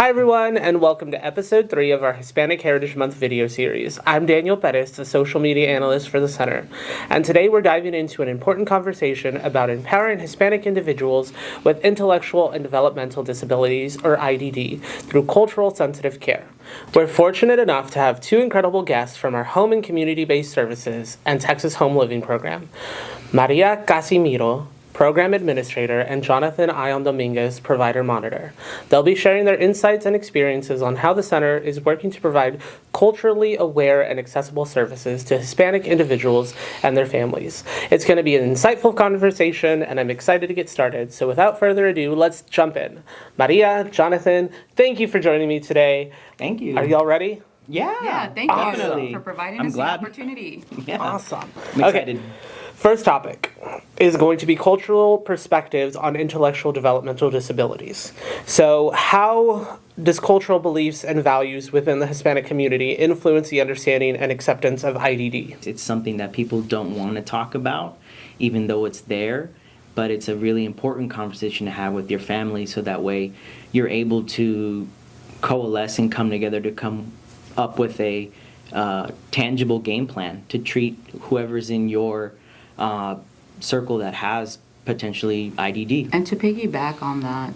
Hi everyone, and welcome to episode 3 of our Hispanic Heritage Month video series. I'm Daniel Pettis, the social media analyst for the Center, and today we're diving into an important conversation about empowering Hispanic individuals with intellectual and developmental disabilities, or IDD, through cultural sensitive care. We're fortunate enough to have two incredible guests from our home and community-based services and Texas Home Living program, Maria Casimiro, Program Administrator, and Jonathan Ion Dominguez, Provider Monitor. They'll be sharing their insights and experiences on how the Center is working to provide culturally aware and accessible services to Hispanic individuals and their families. It's going to be an insightful conversation, and I'm excited to get started. So without further ado, let's jump in. Maria, Jonathan, thank you for joining me today. Thank you. Are y'all ready? Yeah. Thank Definitely. you for providing I'm us glad. the opportunity. Yeah. Awesome. I'm excited. First topic is going to be cultural perspectives on intellectual developmental disabilities. So how does cultural beliefs and values within the Hispanic community influence the understanding and acceptance of IDD? It's something that people don't want to talk about, even though it's there, but it's a really important conversation to have with your family, so that way you're able to coalesce and come together to come up with a tangible game plan to treat whoever's in your circle that has potentially IDD. And to piggyback on that,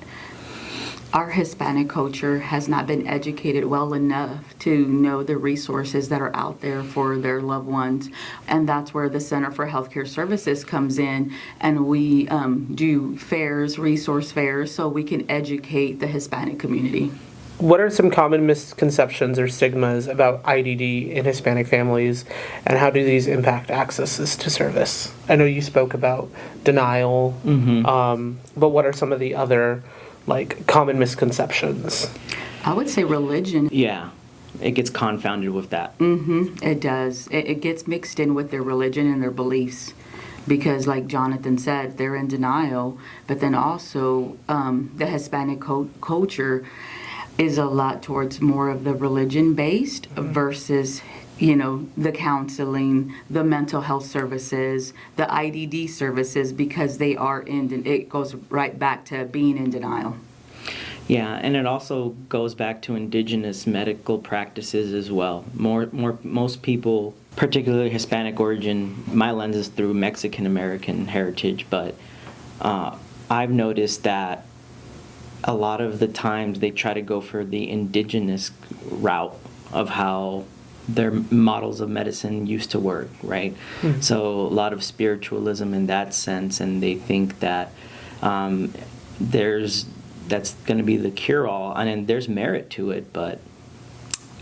our Hispanic culture has not been educated well enough to know the resources that are out there for their loved ones. And that's where the Center for Healthcare Services comes in, and we do fairs, resource fairs, so we can educate the Hispanic community. What are some common misconceptions or stigmas about IDD in Hispanic families, and how do these impact accesses to service? I know you spoke about denial, but what are some of the other common misconceptions? I would say religion. Yeah, it gets confounded with that. It does. It gets mixed in with their religion and their beliefs. Because like Jonathan said, they're in denial, but then also the Hispanic culture is a lot towards more of the religion-based versus, the counseling, the mental health services, the IDD services, because they are it goes right back to being in denial. Yeah, and it also goes back to indigenous medical practices as well. Most people, particularly Hispanic origin, my lens is through Mexican American heritage, but I've noticed that a lot of the times they try to go for the indigenous route of how their models of medicine used to work, right? Mm-hmm. So a lot of spiritualism in that sense, and they think that that's going to be the cure-all, and then there's merit to it, but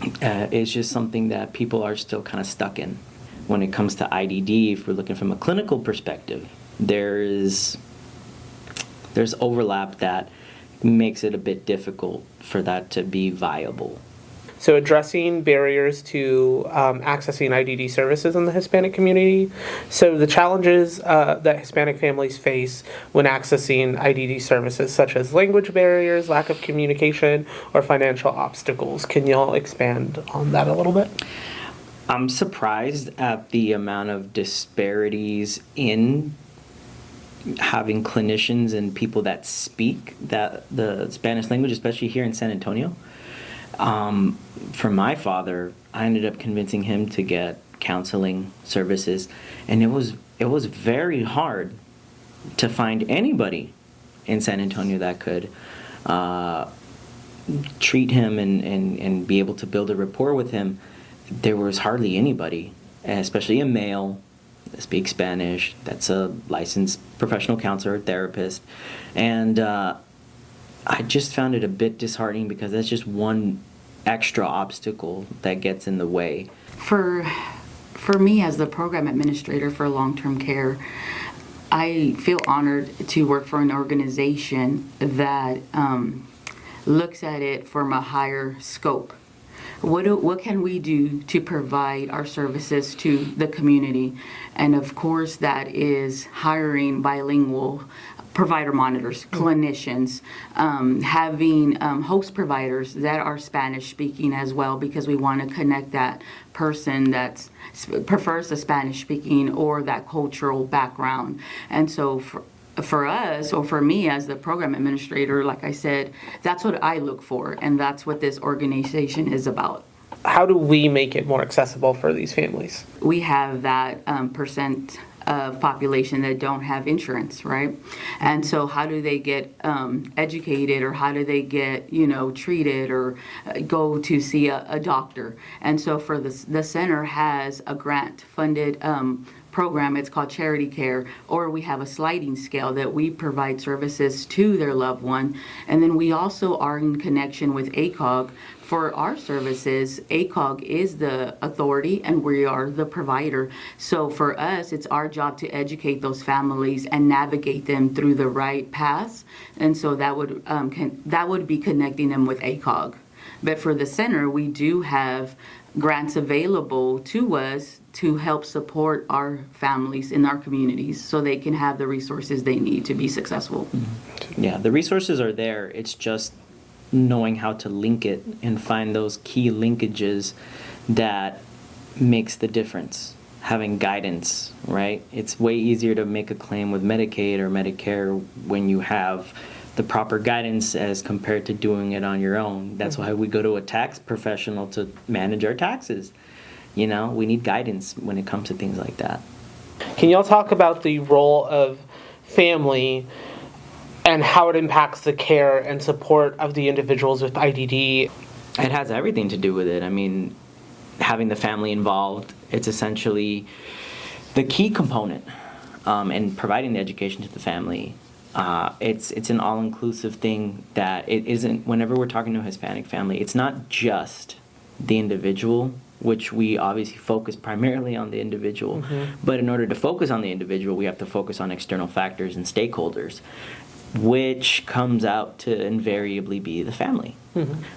it's just something that people are still kind of stuck in. When it comes to IDD, if we're looking from a clinical perspective, there's overlap that makes it a bit difficult for that to be viable. So addressing barriers to accessing IDD services in the Hispanic community. So the challenges that Hispanic families face when accessing IDD services, such as language barriers, lack of communication, or financial obstacles. Can y'all expand on that a little bit? I'm surprised at the amount of disparities in having clinicians and people that speak the Spanish language, especially here in San Antonio. For my father, I ended up convincing him to get counseling services, and it was very hard to find anybody in San Antonio that could treat him and be able to build a rapport with him. There was hardly anybody, especially a male that speaks Spanish, that's a licensed professional counselor or therapist. And I just found it a bit disheartening, because that's just one extra obstacle that gets in the way. For me, as the program administrator for long-term care, I feel honored to work for an organization that looks at it from a higher scope. What can we do to provide our services to the community? And of course, that is hiring bilingual provider monitors, clinicians, having host providers that are Spanish speaking as well, because we want to connect that person that prefers the Spanish speaking or that cultural background. And so for us, or for me as the program administrator, like I said, that's what I look for, and that's what this organization is about. How do we make it more accessible for these families? We have that percent of population that don't have insurance, right? And so how do they get educated, or how do they get, treated, or go to see a doctor? And so for the center has a grant funded program. It's called Charity Care, or we have a sliding scale that we provide services to their loved one. And then we also are in connection with ACOG for our services. ACOG is the authority and we are the provider. So for us, it's our job to educate those families and navigate them through the right paths. And so that would be connecting them with ACOG. But for the center, we do have grants available to us to help support our families in our communities so they can have the resources they need to be successful. Yeah, the resources are there. It's just knowing how to link it and find those key linkages that makes the difference. Having guidance, right? It's way easier to make a claim with Medicaid or Medicare when you have the proper guidance as compared to doing it on your own. That's why we go to a tax professional to manage our taxes. We need guidance when it comes to things like that. Can y'all talk about the role of family and how it impacts the care and support of the individuals with IDD? It has everything to do with it. I mean, having the family involved, it's essentially the key component in providing the education to the family. It's an all-inclusive thing that it isn't, whenever we're talking to a Hispanic family, it's not just the individual, which we obviously focus primarily on the individual. But in order to focus on the individual, we have to focus on external factors and stakeholders, which comes out to invariably be the family.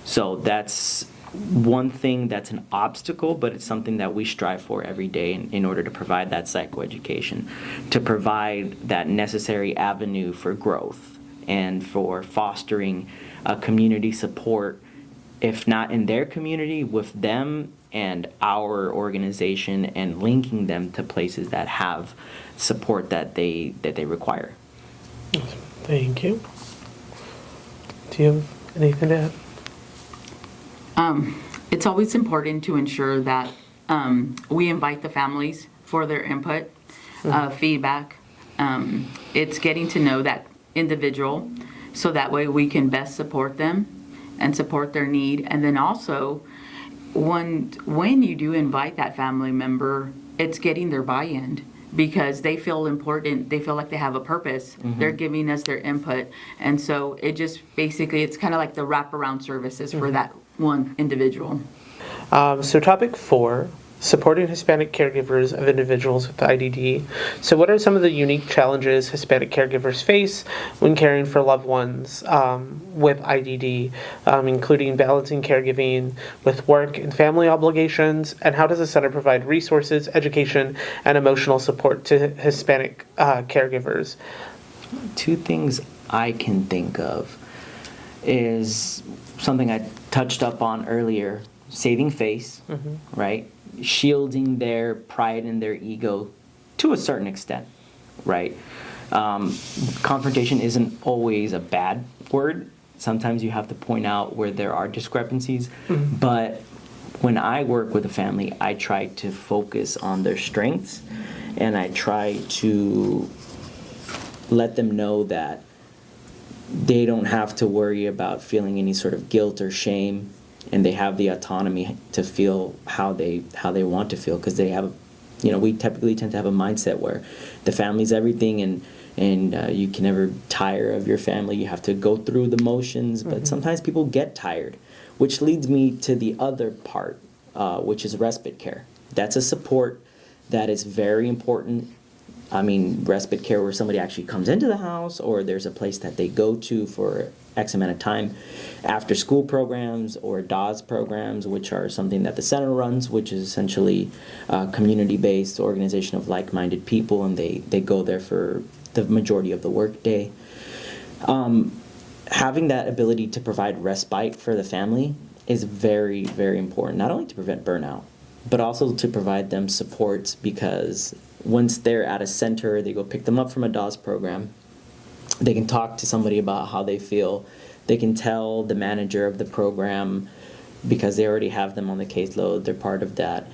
So that's one thing that's an obstacle, but it's something that we strive for every day in order to provide that psychoeducation, to provide that necessary avenue for growth and for fostering a community support, if not in their community, with them and our organization, and linking them to places that have support that they require. Thank you. Do you have anything to add? It's always important to ensure that we invite the families for their input, feedback. It's getting to know that individual so that way we can best support them and support their need. And then also, when you do invite that family member, it's getting their buy-in, because they feel important, they feel like they have a purpose, they're giving us their input. And so it just basically, it's kind of like the wraparound services for that one individual. So topic 4, supporting Hispanic caregivers of individuals with IDD. So what are some of the unique challenges Hispanic caregivers face when caring for loved ones with IDD, including balancing caregiving with work and family obligations? And how does the center provide resources, education, and emotional support to Hispanic caregivers? Two things I can think of is something I touched up on earlier: saving face, right? Shielding their pride and their ego to a certain extent, right? Confrontation isn't always a bad word. Sometimes you have to point out where there are discrepancies. But when I work with a family, I try to focus on their strengths, and I try to let them know that they don't have to worry about feeling any sort of guilt or shame, and they have the autonomy to feel how they want to feel, because they have, we typically tend to have a mindset where the family's everything, and you can never tire of your family. You have to go through the motions, but sometimes people get tired, which leads me to the other part, which is respite care. That's a support that is very important. I mean, respite care where somebody actually comes into the house, or there's a place that they go to for X amount of time. After school programs or DAWS programs, which are something that the center runs, which is essentially a community-based organization of like-minded people, and they go there for the majority of the workday. Having that ability to provide respite for the family is very, very important, not only to prevent burnout, but also to provide them supports, because once they're at a center, they go pick them up from a DAWS program, They can talk to somebody about how they feel. They can tell the manager of the program because they already have them on the caseload. They're part of that.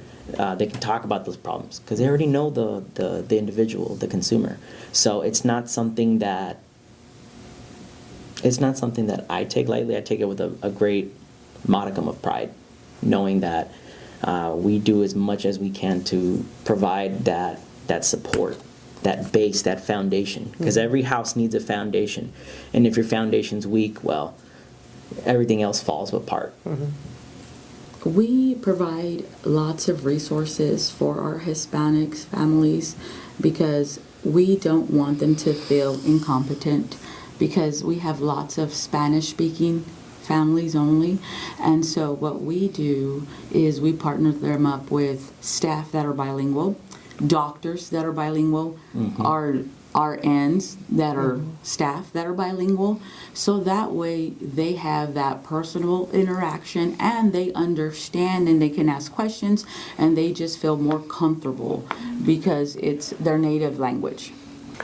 They can talk about those problems because they already know the individual, the consumer. So it's not something that I take lightly. I take it with a great modicum of pride, knowing that we do as much as we can to provide that support, that base, that foundation. Because every house needs a foundation, and if your foundation's weak, well, everything else falls apart. We provide lots of resources for our Hispanics families because we don't want them to feel incompetent, because we have lots of Spanish-speaking families only. And so what we do is we partner them up with staff that are bilingual, doctors that are bilingual, our RNs that are staff that are bilingual, so that way they have that personal interaction and they understand and they can ask questions and they just feel more comfortable because it's their native language.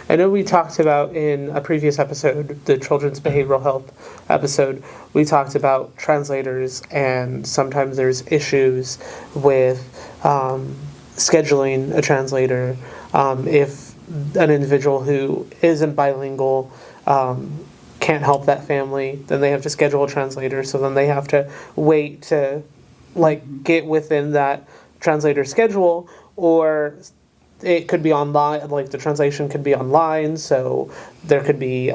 I know we talked about in a previous episode, the children's behavioral health episode, we talked about translators, and sometimes there's issues with scheduling a translator. If an individual who isn't bilingual can't help that family, then they have to schedule a translator, so then they have to wait to get within that translator schedule, or it could be online, like the translation could be online, so there could be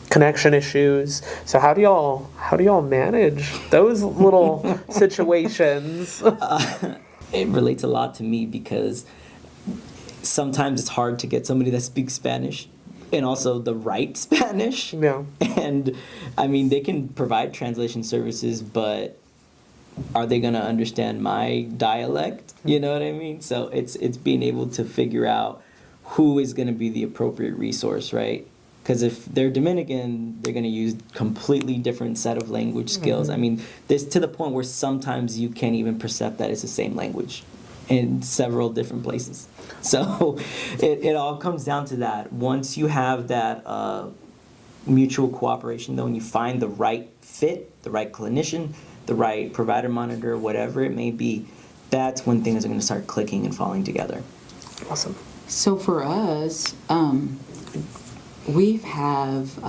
connection issues. So how do y'all manage those little situations? It relates a lot to me because sometimes it's hard to get somebody that speaks Spanish and also the right Spanish. Yeah. And I mean, they can provide translation services, but are they going to understand my dialect? You know what I mean? So it's being able to figure out who is going to be the appropriate resource, right? Because if they're Dominican, they're going to use completely different set of language skills. I mean, there's to the point where sometimes you can't even perceive that it's the same language in several different places. So it all comes down to that. Once you have that mutual cooperation, though, and you find the right fit, the right clinician, the right provider monitor, whatever it may be, that's when things are going to start clicking and falling together. Awesome. So for us, we have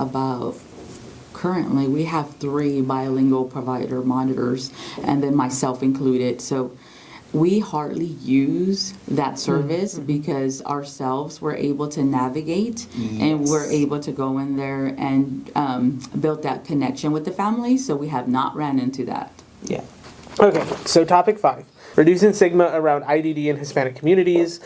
currently we have 3 bilingual provider monitors, and then myself included. So we hardly use that service because ourselves we're able to navigate and we're able to go in there and build that connection with the family. So we have not ran into that. Yeah. Okay, so topic 5, reducing stigma around IDD in Hispanic communities.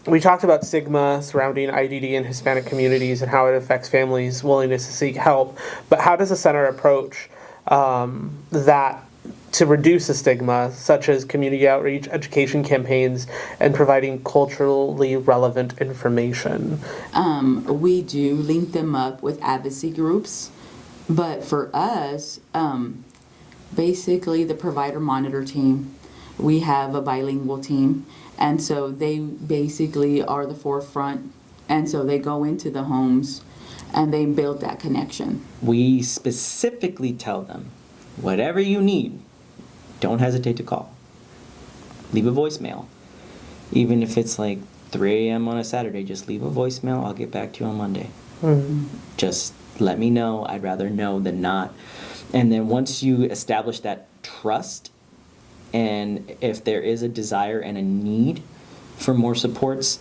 We talked about stigma surrounding IDD in Hispanic communities and how it affects families' willingness to seek help. But how does the center approach that to reduce the stigma, such as community outreach, education campaigns, and providing culturally relevant information? We do link them up with advocacy groups, but for us, basically the provider monitor team, we have a bilingual team, and so they basically are the forefront, and so they go into the homes and they build that connection. We specifically tell them, whatever you need, don't hesitate to call. Leave a voicemail. Even if it's like 3 a.m. on a Saturday, just leave a voicemail. I'll get back to you on Monday. Just let me know. I'd rather know than not. And then once you establish that trust, and if there is a desire and a need for more supports,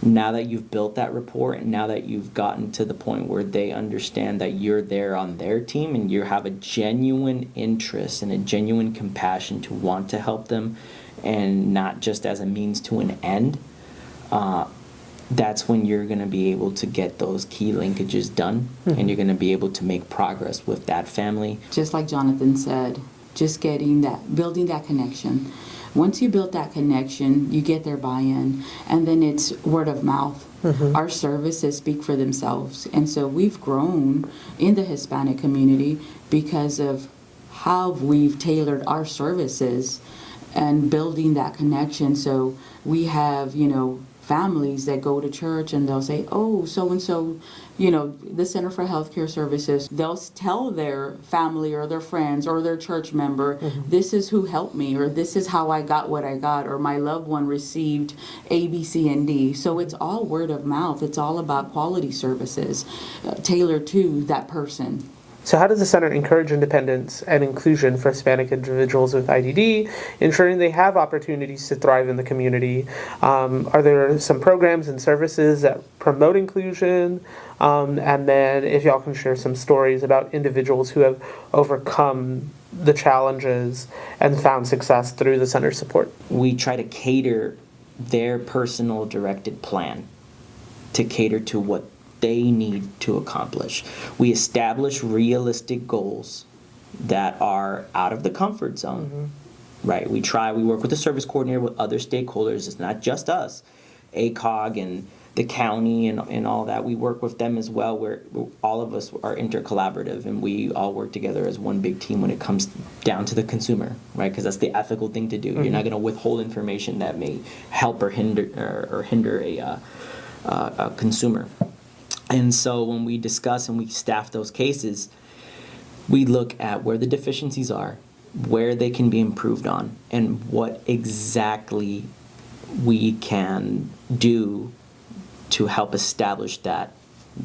now that you've built that rapport and now that you've gotten to the point where they understand that you're there on their team and you have a genuine interest and a genuine compassion to want to help them and not just as a means to an end, that's when you're going to be able to get those key linkages done and you're going to be able to make progress with that family. Just like Jonathan said, just building that connection. Once you build that connection, you get their buy-in, and then it's word of mouth. Our services speak for themselves. And so we've grown in the Hispanic community because of how we've tailored our services and building that connection. So we have, families that go to church and they'll say, oh, so-and-so, you know, the Center for Healthcare Services, they'll tell their family or their friends or their church member, this is who helped me, or this is how I got what I got, or my loved one received A, B, C, and D. So it's all word of mouth. It's all about quality services tailored to that person. So how does the center encourage independence and inclusion for Hispanic individuals with IDD, ensuring they have opportunities to thrive in the community? Are there some programs and services that promote inclusion? And then if y'all can share some stories about individuals who have overcome the challenges and found success through the center's support. We try to cater their personal directed plan to cater to what they need to accomplish. We establish realistic goals that are out of the comfort zone, right? We work with the service coordinator, with other stakeholders. It's not just us, ACOG and the county and all that. We work with them as well, where all of us are intercollaborative and we all work together as one big team when it comes down to the consumer, right? Because that's the ethical thing to do. You're not going to withhold information that may help or hinder a consumer. And so when we discuss and we staff those cases, we look at where the deficiencies are, where they can be improved on, and what exactly we can do to help establish that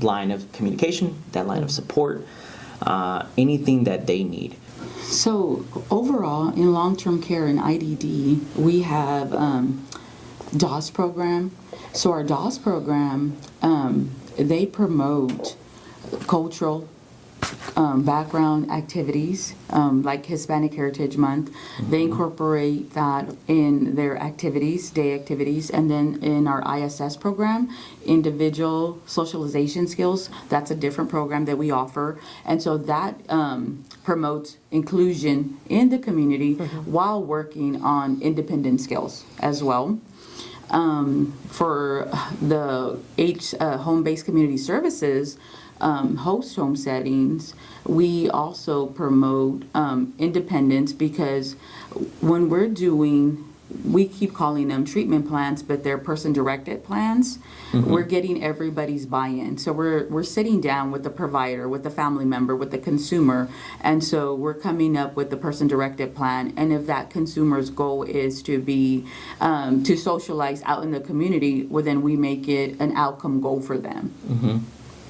line of communication, that line of support, anything that they need. So overall, in long-term care and IDD, we have DOS program. So our DOS program, they promote cultural background activities, like Hispanic Heritage Month. They incorporate that in their activities, day activities, and then in our ISS program, individual socialization skills, that's a different program that we offer. And so that promotes inclusion in the community while working on independent skills as well. For the home-based community services, host home settings, we also promote independence, because when we keep calling them treatment plans, but they're person-directed plans. We're getting everybody's buy-in. So we're sitting down with the provider, with the family member, with the consumer, and so we're coming up with the person-directed plan. And if that consumer's goal is to be to socialize out in the community, well, then we make it an outcome goal for them.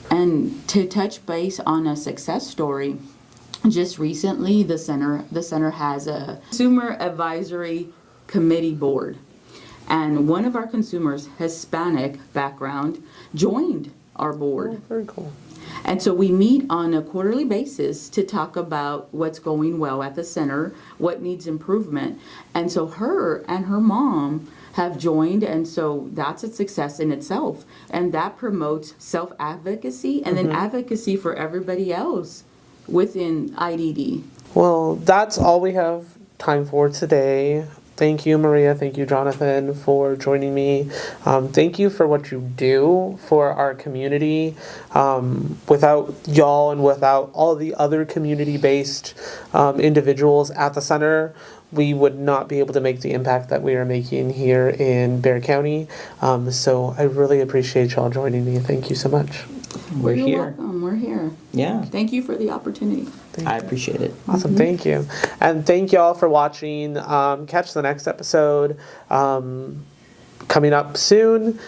And to touch base on a success story, just recently the center has a consumer advisory committee board, and one of our consumers, Hispanic background, joined our board. Oh, very cool. And so we meet on a quarterly basis to talk about what's going well at the center, what needs improvement. And so her and her mom have joined, and so that's a success in itself. And that promotes self-advocacy and then advocacy for everybody else within IDD. Well, that's all we have time for today. Thank you, Maria. Thank you, Jonathan, for joining me. Thank you for what you do for our community. Without y'all and without all the other community-based individuals at the center, we would not be able to make the impact that we are making here in Bexar County. So I really appreciate y'all joining me. Thank you so much. We're You're here. welcome. We're here. Yeah, Thank you for the opportunity. I appreciate it. Awesome. Thank you. And thank y'all for watching. Catch the next episode coming up soon.